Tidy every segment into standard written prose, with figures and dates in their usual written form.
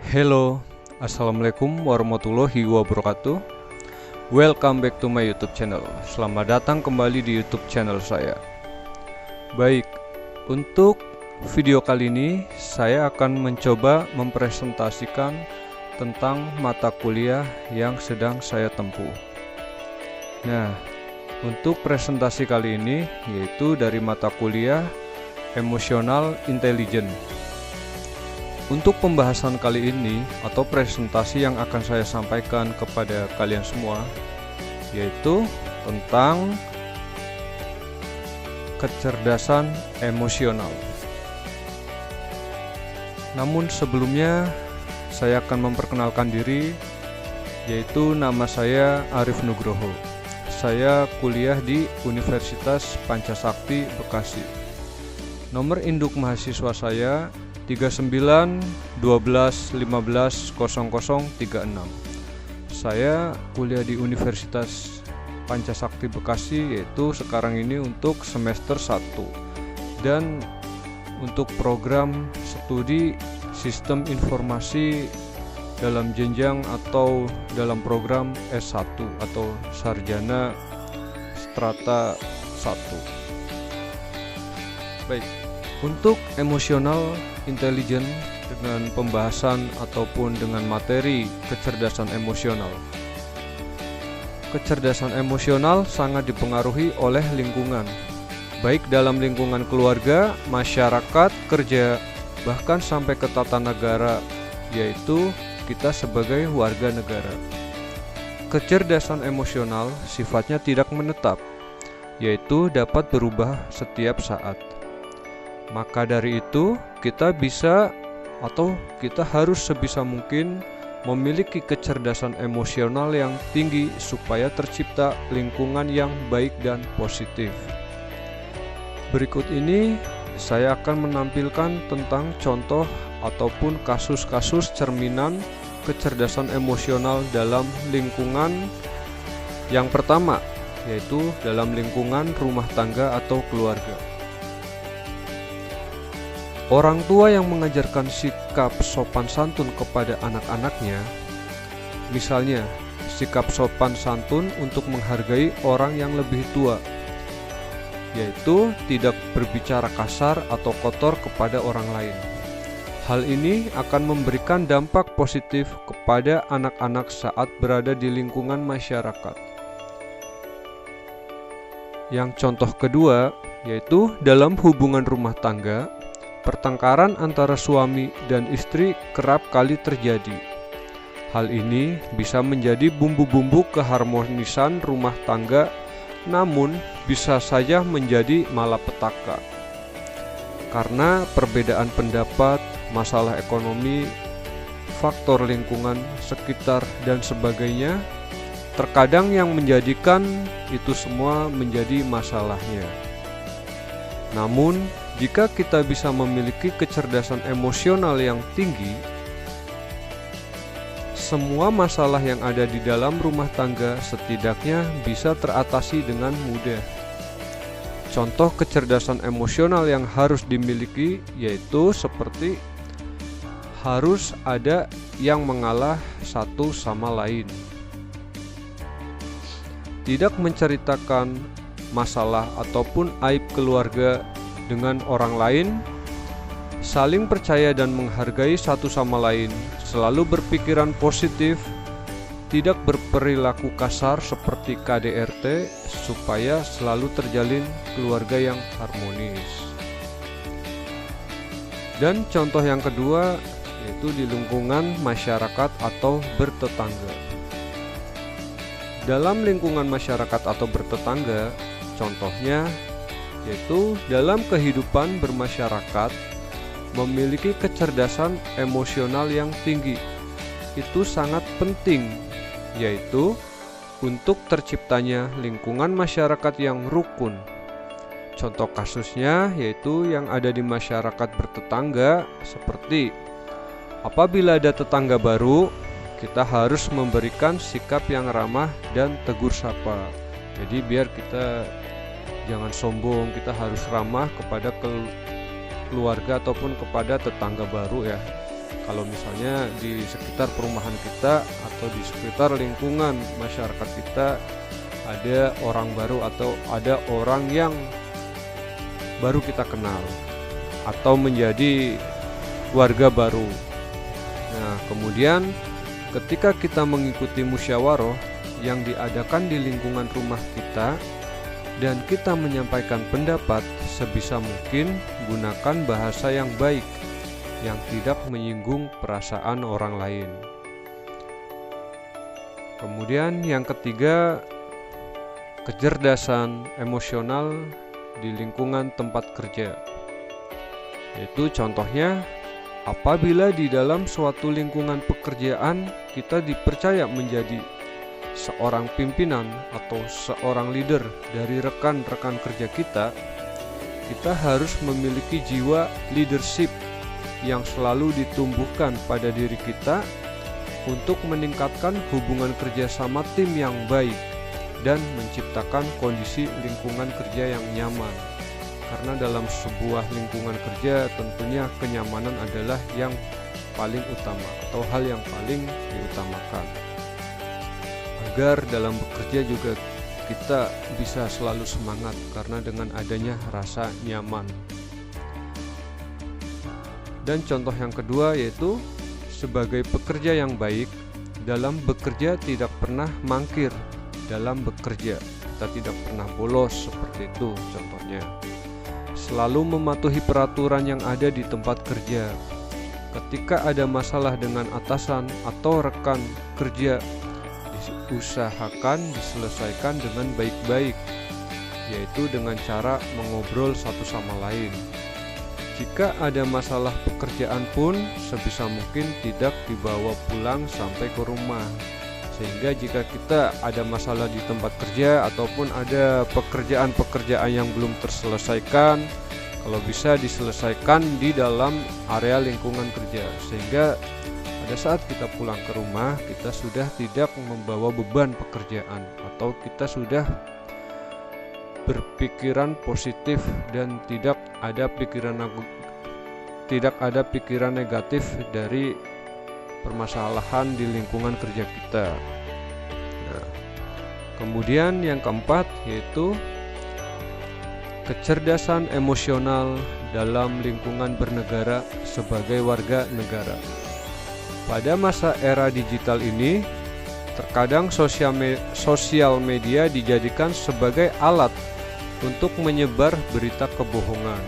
Hello, Assalamualaikum warahmatullahi wabarakatuh. Welcome back to my YouTube channel. Selamat datang kembali di YouTube channel saya. Baik, untuk video kali ini saya akan mencoba mempresentasikan tentang mata kuliah yang sedang saya tempuh. Nah, untuk presentasi kali ini yaitu dari mata kuliah Emotional Intelligence. Untuk pembahasan kali ini atau presentasi yang akan saya sampaikan kepada kalian semua yaitu tentang kecerdasan emosional. Namun sebelumnya saya akan memperkenalkan diri, yaitu nama saya Arif Nugroho. Saya kuliah di Universitas Pancasakti Bekasi. Nomor induk mahasiswa saya 3912150036. Saya kuliah di Universitas Pancasakti Bekasi, yaitu sekarang ini untuk semester 1 dan untuk program studi Sistem Informasi dalam jenjang atau dalam program S1 atau Sarjana Strata 1. Baik, untuk emotional intelligence dengan pembahasan ataupun dengan materi kecerdasan emosional. Kecerdasan emosional sangat dipengaruhi oleh lingkungan, baik dalam lingkungan keluarga, masyarakat, kerja, bahkan sampai ke tata negara, yaitu kita sebagai warga negara. Kecerdasan emosional sifatnya tidak menetap, yaitu dapat berubah setiap saat. Maka dari itu, kita bisa atau kita harus sebisa mungkin memiliki kecerdasan emosional yang tinggi supaya tercipta lingkungan yang baik dan positif. Berikut ini saya akan menampilkan tentang contoh ataupun kasus-kasus cerminan kecerdasan emosional dalam lingkungan. Yang pertama, yaitu dalam lingkungan rumah tangga atau keluarga. Orang tua yang mengajarkan sikap sopan santun kepada anak-anaknya, misalnya sikap sopan santun untuk menghargai orang yang lebih tua, yaitu tidak berbicara kasar atau kotor kepada orang lain. Hal ini akan memberikan dampak positif kepada anak-anak saat berada di lingkungan masyarakat. Yang contoh kedua, yaitu dalam hubungan rumah tangga, pertengkaran antara suami dan istri kerap kali terjadi. Hal ini bisa menjadi bumbu-bumbu keharmonisan rumah tangga, namun bisa saja menjadi malapetaka. Karena perbedaan pendapat, masalah ekonomi, faktor lingkungan sekitar, dan sebagainya, terkadang yang menjadikan itu semua menjadi masalahnya. Namun, jika kita bisa memiliki kecerdasan emosional yang tinggi, semua masalah yang ada di dalam rumah tangga setidaknya bisa teratasi dengan mudah. Contoh kecerdasan emosional yang harus dimiliki yaitu seperti harus ada yang mengalah satu sama lain. Tidak menceritakan masalah ataupun aib keluarga dengan orang lain, saling percaya dan menghargai satu sama lain, selalu berpikiran positif, tidak berperilaku kasar seperti KDRT, supaya selalu terjalin keluarga yang harmonis. Dan contoh yang kedua yaitu di lingkungan masyarakat atau bertetangga. Dalam lingkungan masyarakat atau bertetangga, contohnya yaitu dalam kehidupan bermasyarakat, memiliki kecerdasan emosional yang tinggi. Itu sangat penting, yaitu untuk terciptanya lingkungan masyarakat yang rukun. Contoh kasusnya yaitu yang ada di masyarakat bertetangga, seperti apabila ada tetangga baru, kita harus memberikan sikap yang ramah dan tegur sapa. Jadi biar kita jangan sombong, kita harus ramah kepada keluarga ataupun kepada tetangga baru ya. Kalau misalnya di sekitar perumahan kita atau di sekitar lingkungan masyarakat kita ada orang baru atau ada orang yang baru kita kenal atau menjadi warga baru. Nah, kemudian ketika kita mengikuti musyawarah yang diadakan di lingkungan rumah kita dan kita menyampaikan pendapat, sebisa mungkin gunakan bahasa yang baik yang tidak menyinggung perasaan orang lain. Kemudian yang ketiga, kecerdasan emosional di lingkungan tempat kerja. Yaitu contohnya, apabila di dalam suatu lingkungan pekerjaan kita dipercaya menjadi seorang pimpinan atau seorang leader dari rekan-rekan kerja kita harus memiliki jiwa leadership yang selalu ditumbuhkan pada diri kita untuk meningkatkan hubungan kerja sama tim yang baik dan menciptakan kondisi lingkungan kerja yang nyaman. Karena dalam sebuah lingkungan kerja tentunya kenyamanan adalah yang paling utama atau hal yang paling diutamakan. Agar dalam bekerja juga kita bisa selalu semangat karena dengan adanya rasa nyaman. Dan contoh yang kedua yaitu sebagai pekerja yang baik, dalam bekerja tidak pernah mangkir dalam bekerja. Kita tidak pernah bolos seperti itu contohnya. Selalu mematuhi peraturan yang ada di tempat kerja. Ketika ada masalah dengan atasan atau rekan kerja, diusahakan diselesaikan dengan baik-baik, yaitu dengan cara mengobrol satu sama lain. Jika ada masalah pekerjaan pun sebisa mungkin tidak dibawa pulang sampai ke rumah. Sehingga jika kita ada masalah di tempat kerja ataupun ada pekerjaan-pekerjaan yang belum terselesaikan, kalau bisa diselesaikan di dalam area lingkungan kerja. Sehingga pada saat kita pulang ke rumah, kita sudah tidak membawa beban pekerjaan atau kita sudah berpikiran positif dan tidak ada pikiran negatif dari permasalahan di lingkungan kerja kita. Nah, kemudian yang keempat yaitu kecerdasan emosional dalam lingkungan bernegara sebagai warga negara. Pada masa era digital ini, terkadang sosial media dijadikan sebagai alat untuk menyebar berita kebohongan.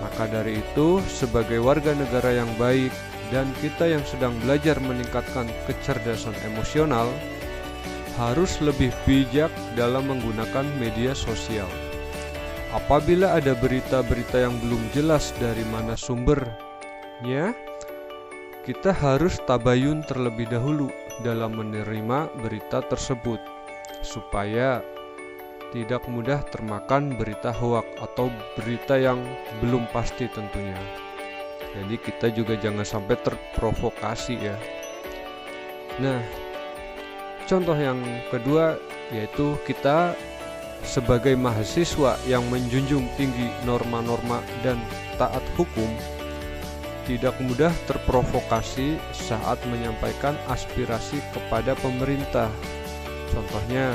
Maka dari itu, sebagai warga negara yang baik dan kita yang sedang belajar meningkatkan kecerdasan emosional, harus lebih bijak dalam menggunakan media sosial. Apabila ada berita-berita yang belum jelas dari mana sumbernya, kita harus tabayun terlebih dahulu dalam menerima berita tersebut, supaya tidak mudah termakan berita hoak atau berita yang belum pasti tentunya. Jadi kita juga jangan sampai terprovokasi ya. Nah, contoh yang kedua yaitu kita sebagai mahasiswa yang menjunjung tinggi norma-norma dan taat hukum, tidak mudah terprovokasi saat menyampaikan aspirasi kepada pemerintah. Contohnya,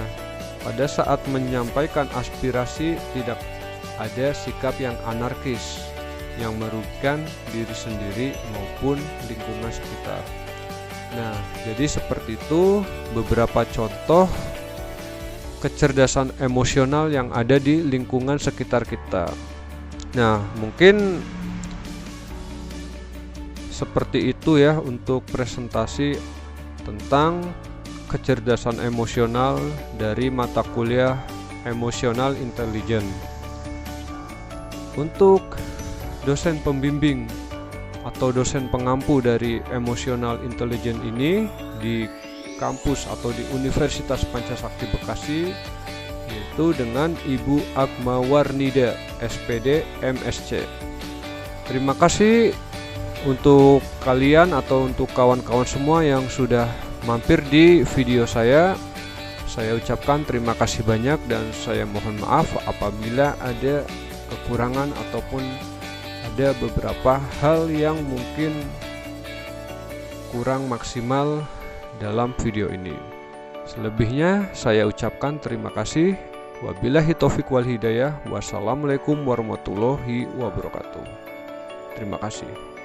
pada saat menyampaikan aspirasi tidak ada sikap yang anarkis yang merugikan diri sendiri maupun lingkungan sekitar. Nah, jadi seperti itu beberapa contoh kecerdasan emosional yang ada di lingkungan sekitar kita. Nah, mungkin seperti itu ya untuk presentasi tentang kecerdasan emosional dari mata kuliah Emotional Intelligence. Untuk dosen pembimbing atau dosen pengampu dari Emotional Intelligence ini di kampus atau di Universitas Pancasakti Bekasi, yaitu dengan Ibu Agma Warnida, SPD, MSc. Terima kasih untuk kalian atau untuk kawan-kawan semua yang sudah mampir di video saya. Saya ucapkan terima kasih banyak dan saya mohon maaf apabila ada kekurangan ataupun ada beberapa hal yang mungkin kurang maksimal dalam video ini. Selebihnya saya ucapkan terima kasih. Wabillahi taufik wal hidayah. Wassalamualaikum warahmatullahi wabarakatuh. Terima kasih.